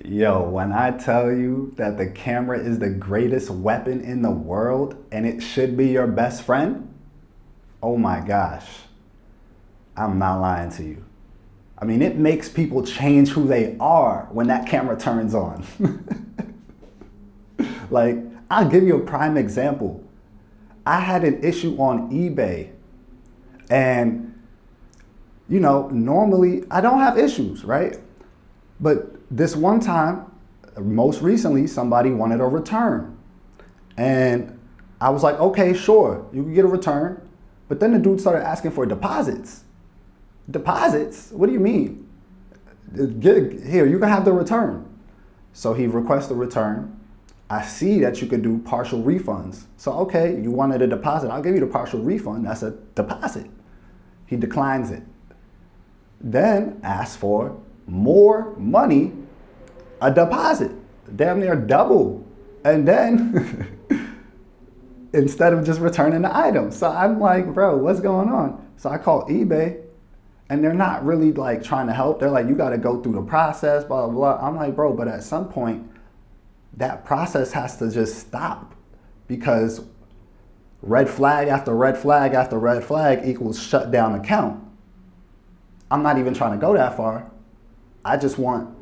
Yo, when I tell you that the camera is the greatest weapon in the world and it should be your best friend, oh my gosh, I'm not lying to you. I mean, it makes people change who they are when that camera turns on. Like, I'll give you a prime example. I had an issue on eBay, and normally I don't have issues, right? But this one time, most recently, somebody wanted a return. And I was like, okay, sure, you can get a return. But then the dude started asking for deposits. Deposits? What do you mean? Here, you can have the return. So he requests a return. I see that you could do partial refunds. So, okay, you wanted a deposit. I'll give you the partial refund. That's a deposit. He declines it. Then asks for more money, a deposit, damn near double. And then instead of just returning the item. So I'm like, bro, what's going on? So I call eBay and they're not really like trying to help. They're like, you got to go through the process, blah, blah, blah. I'm like, bro, but at some point that process has to just stop because red flag after red flag after red flag equals shut down account. I'm not even trying to go that far. I just want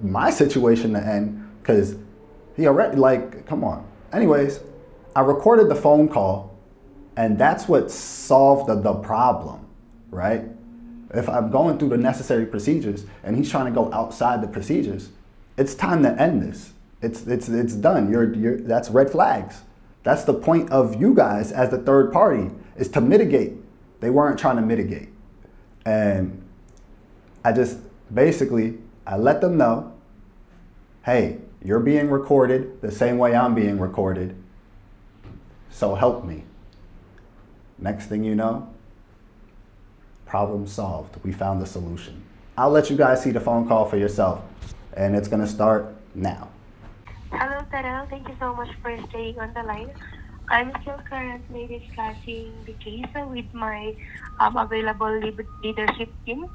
my situation to end because he already, like, come on. Anyways, I recorded the phone call and that's what solved the problem, right? If I'm going through the necessary procedures and he's trying to go outside the procedures, it's time to end this. It's done. That's red flags. That's the point of you guys as the third party, is to mitigate. They weren't trying to mitigate. And I just basically, I let them know, hey, you're being recorded the same way I'm being recorded. So help me. Next thing you know, problem solved. We found the solution. I'll let you guys see the phone call for yourself. And it's gonna start now. Hello, Terrell. Thank you so much for staying on the line. I'm still currently discussing the case with my available leadership team.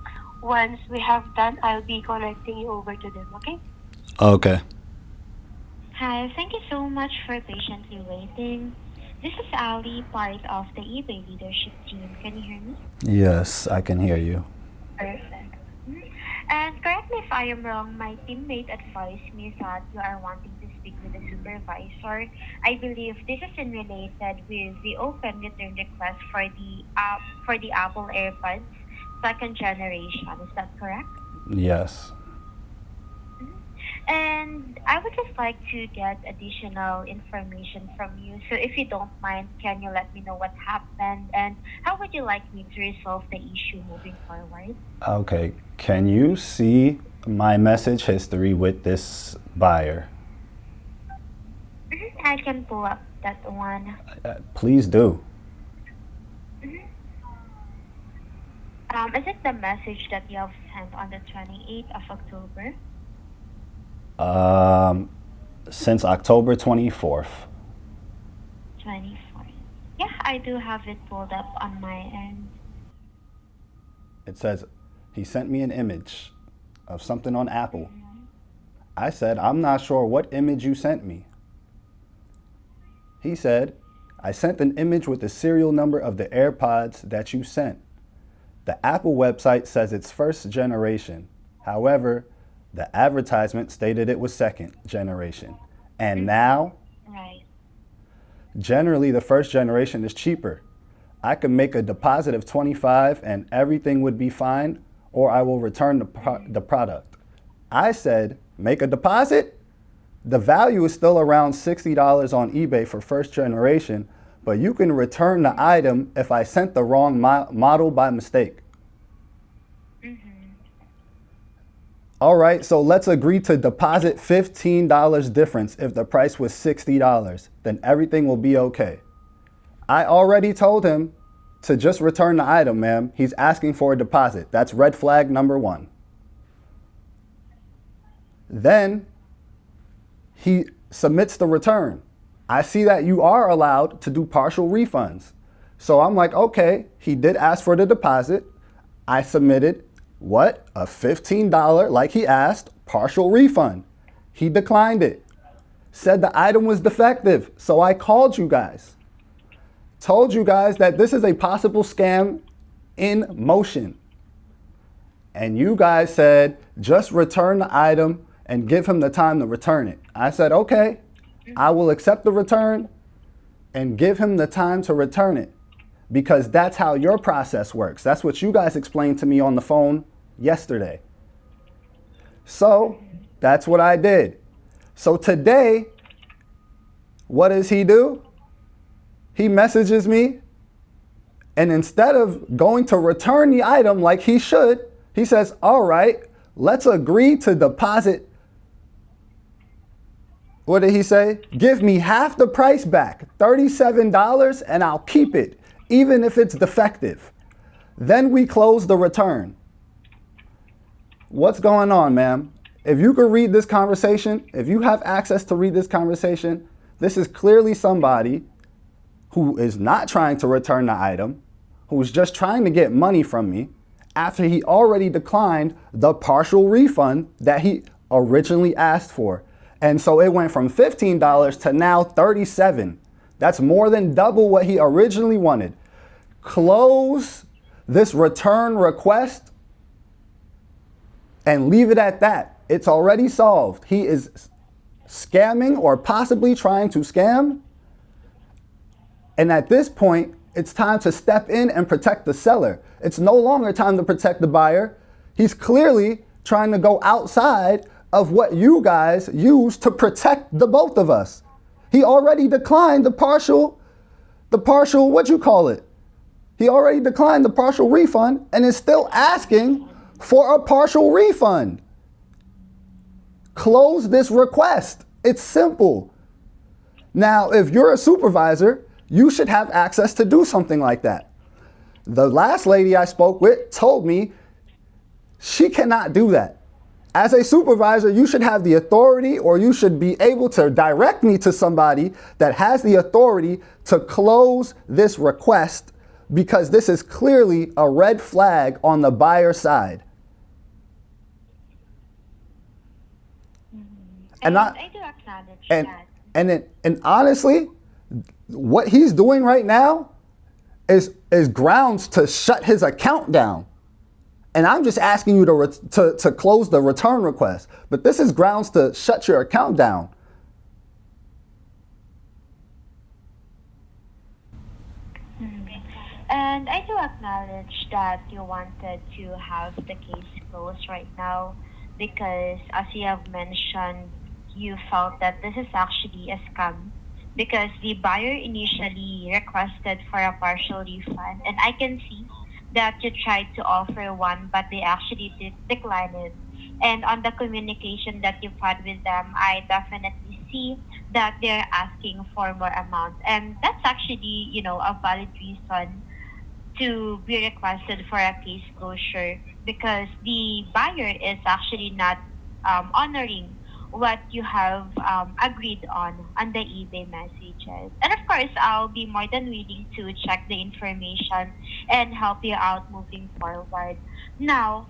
Once we have done, I'll be connecting you over to them, okay? Okay. Hi, thank you so much for patiently waiting. This is Ali, part of the eBay leadership team. Can you hear me? Yes, I can hear you. Perfect. And correct me if I am wrong, my teammate advised me that you are wanting to speak with the supervisor. I believe this is in related with the open return request for the Apple AirPods second generation. Is that correct? Yes. And I would just like to get additional information from you. So if you don't mind, can you let me know what happened and how would you like me to resolve the issue moving forward? Okay. Can you see my message history with this buyer? I can pull up that one. Please do. Is it the message that you have sent on the 28th of October? Since October 24th. 24th. Yeah, I do have it pulled up on my end. It says he sent me an image of something on Apple. I said, I'm not sure what image you sent me. He said, I sent an image with the serial number of the AirPods that you sent. The Apple website says it's first generation. However, the advertisement stated it was second generation. And now, Right. generally the first generation is cheaper. I could make a deposit of 25 and everything would be fine, or I will return the product. I said, make a deposit? The value is still around $60 on eBay for first generation, but you can return the item if I sent the wrong model by mistake. All right, so let's agree to deposit $15 difference if the price was $60. Then everything will be okay. I already told him to just return the item, ma'am. He's asking for a deposit. That's red flag number one. Then he submits the return. I see that you are allowed to do partial refunds. So I'm like, okay, he did ask for the deposit. I submitted what? A $15, like he asked, partial refund. He declined it. Said the item was defective. So I called you guys. Told you guys that this is a possible scam in motion. And you guys said, just return the item and give him the time to return it. I said, okay, I will accept the return and give him the time to return it, because that's how your process works. That's what you guys explained to me on the phone yesterday. So that's what I did. So today, what does he do? He messages me, and instead of going to return the item like he should, he says, all right, let's agree to deposit. What did he say? Give me half the price back, $37, and I'll keep it, even if it's defective. Then we close the return. What's going on, ma'am? If you could read this conversation, if you have access to read this conversation, this is clearly somebody who is not trying to return the item, who's just trying to get money from me after he already declined the partial refund that he originally asked for. And so it went from $15 to now $37. That's more than double what he originally wanted. Close this return request and leave it at that. It's already solved. He is scamming or possibly trying to scam. And at this point, it's time to step in and protect the seller. It's no longer time to protect the buyer. He's clearly trying to go outside of what you guys use to protect the both of us. He already declined the partial, what you call it? He already declined the partial refund and is still asking for a partial refund. Close this request. It's simple. Now, if you're a supervisor, you should have access to do something like that. The last lady I spoke with told me she cannot do that. As a supervisor, you should have the authority, or you should be able to direct me to somebody that has the authority to close this request, because this is clearly a red flag on the buyer side. And I do acknowledge that. And honestly, what he's doing right now is grounds to shut his account down. And I'm just asking you to close the return request. But this is grounds to shut your account down. And I do acknowledge that you wanted to have the case closed right now because, as you have mentioned, you felt that this is actually a scam because the buyer initially requested for a partial refund. And I can see that you tried to offer one, but they actually declined it. And on the communication that you've had with them, I definitely see that they're asking for more amount. And that's actually, a valid reason to be requested for a case closure because the buyer is actually not honoring what you have agreed on the eBay messages. And of course, I'll be more than willing to check the information and help you out moving forward. Now,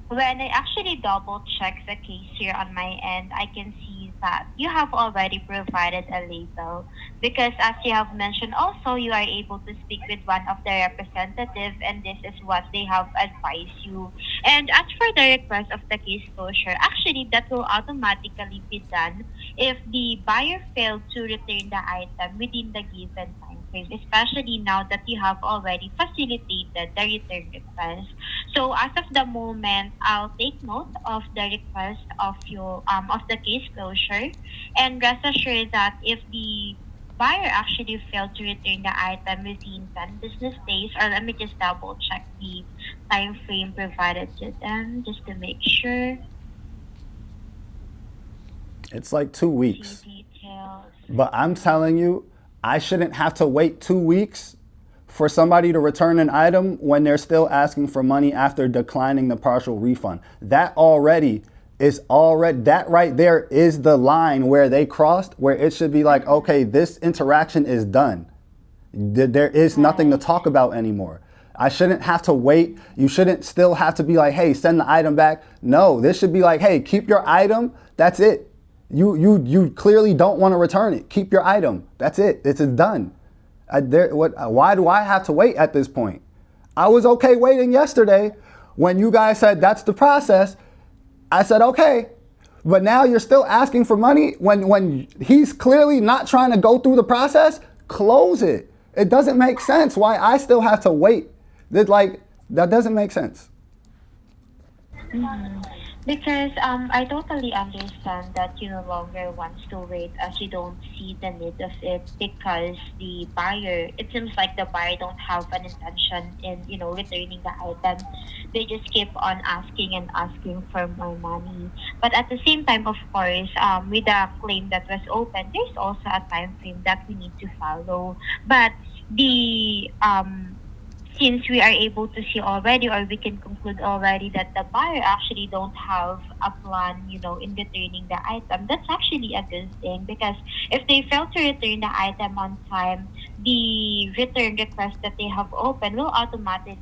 when I actually double check the case here on my end, I can see that you have already provided a label because, as you have mentioned also, you are able to speak with one of the representatives and this is what they have advised you. And as for the request of the case closure, actually that will automatically be done if the buyer failed to return the item within the given time frame, especially now that you have already facilitated the return request. So as of the moment, I'll take note of the request of the case closure, and rest assured that if the buyer actually failed to return the item within 10 business days, or let me just double check the time frame provided to them just to make sure. It's like 2 weeks. Details. But I'm telling you, I shouldn't have to wait 2 weeks for somebody to return an item when they're still asking for money after declining the partial refund. That right there is the line where they crossed, where it should be like, okay, this interaction is done. There is nothing to talk about anymore. I shouldn't have to wait. You shouldn't still have to be like, hey, send the item back. No, this should be like, hey, keep your item. That's it. You clearly don't want to return it. Keep your item. That's it. It's done. Why do I have to wait at this point? I was okay waiting yesterday when you guys said that's the process. I said, okay, but now you're still asking for money when he's clearly not trying to go through the process. Close it. It doesn't make sense why I still have to wait. That doesn't make sense. Mhm. Because I totally understand that you no longer wants to wait as you don't see the need of it because the buyer, it seems like the buyer don't have an intention in, returning the item. They just keep on asking and asking for more money. But at the same time, of course, with the claim that was open, there's also a time frame that we need to follow. But the since we are able to see already or we can conclude already that the buyer actually don't have a plan, in returning the item, that's actually a good thing because if they fail to return the item on time, the return request that they have opened will automatically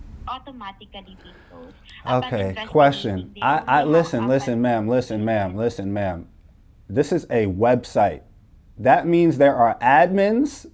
be closed. Upon Okay, investigating, question. they I only have listen, ma'am, listen, ma'am. This is a website. That means there are admins,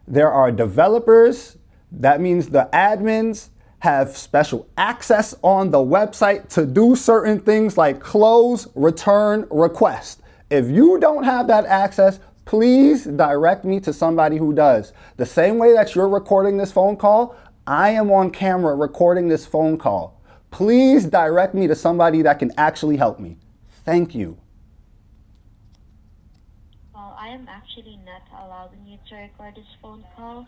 there are developers. That means the admins have special access on the website to do certain things like close, return, request. If you don't have that access, please direct me to somebody who does. The same way that you're recording this phone call, I am on camera recording this phone call. Please direct me to somebody that can actually help me. Thank you. Well, I am actually not allowing you to record this phone call,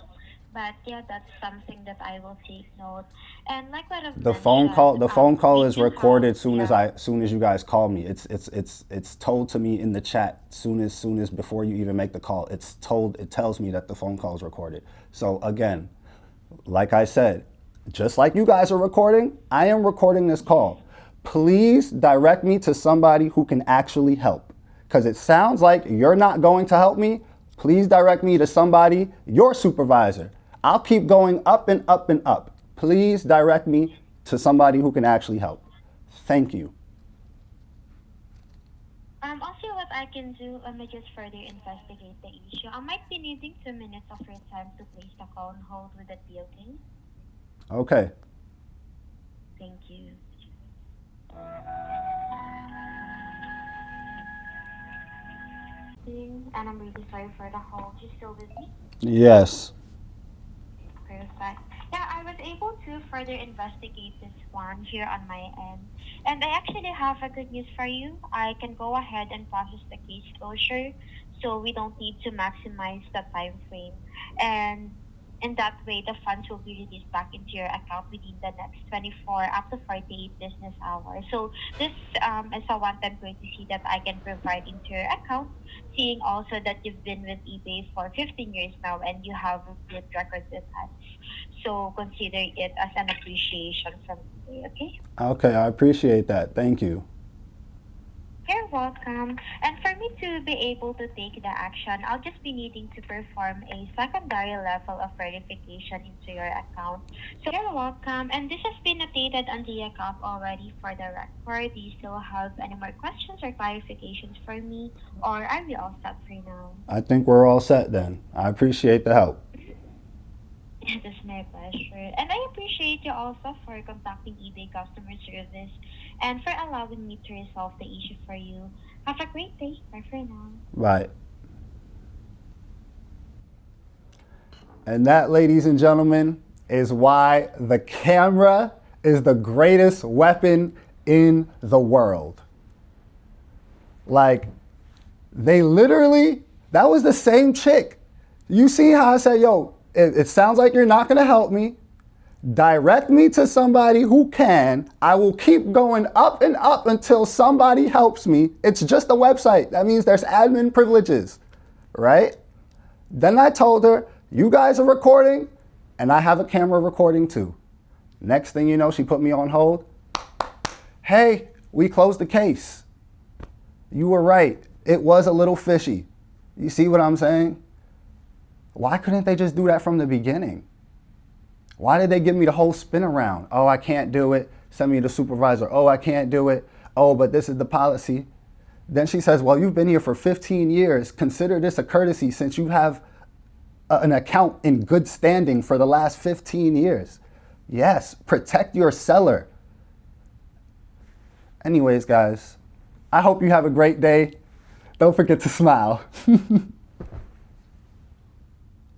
but yeah, that's something that I will take note. And like what I've The mentioned, phone call we is do recorded have, soon as you guys call me. It's told to me in the chat soon as before you even make the call. It tells me that the phone call is recorded. So again, like I said, just like you guys are recording, I am recording this call. Please direct me to somebody who can actually help. Because it sounds like you're not going to help me. Please direct me to somebody, your supervisor. I'll keep going up and up and up. Please direct me to somebody who can actually help. Thank you. I'll see what I can do. Let me just further investigate the issue. I might be needing 2 minutes of your time to place the call on hold. Would that be okay? Okay. Thank you. And I'm really sorry for the hold. You still with me? Yes. Perfect. Yeah, I was able to further investigate this one here on my end. And I actually have a good news for you. I can go ahead and process the case closure so we don't need to maximize the time frame. And in that way, the funds will be released back into your account within the next 24 up to 48 business hours. So this is a one-time courtesy that I can provide into your account, seeing also that you've been with eBay for 15 years now and you have a good record with us. So consider it as an appreciation from eBay, okay? Okay, I appreciate that. Thank you. You're welcome. And for me to be able to take the action, I'll just be needing to perform a secondary level of verification into your account. So you're welcome. And this has been updated on the account already for the record. Do you still have any more questions or clarifications for me? Or are we all set for now? I think we're all set then. I appreciate the help. It is my pleasure. And I appreciate you also for contacting eBay customer service and for allowing me to resolve the issue for you. Have a great day. Bye for now. Right. And that, ladies and gentlemen, is why the camera is the greatest weapon in the world. Like, they literally, that was the same chick. You see how I said, yo, it sounds like you're not gonna help me. Direct me to somebody who can. I will keep going up and up until somebody helps me. It's just a website. That means there's admin privileges, right? Then I told her, you guys are recording and I have a camera recording too. Next thing you know, she put me on hold. Hey, we closed the case. You were right. It was a little fishy. You see what I'm saying? Why couldn't they just do that from the beginning? Why did they give me the whole spin around? Oh, I can't do it. Send me to the supervisor. Oh, I can't do it. Oh, but this is the policy. Then she says, well, you've been here for 15 years. Consider this a courtesy since you have an account in good standing for the last 15 years. Yes, protect your seller. Anyways, guys, I hope you have a great day. Don't forget to smile.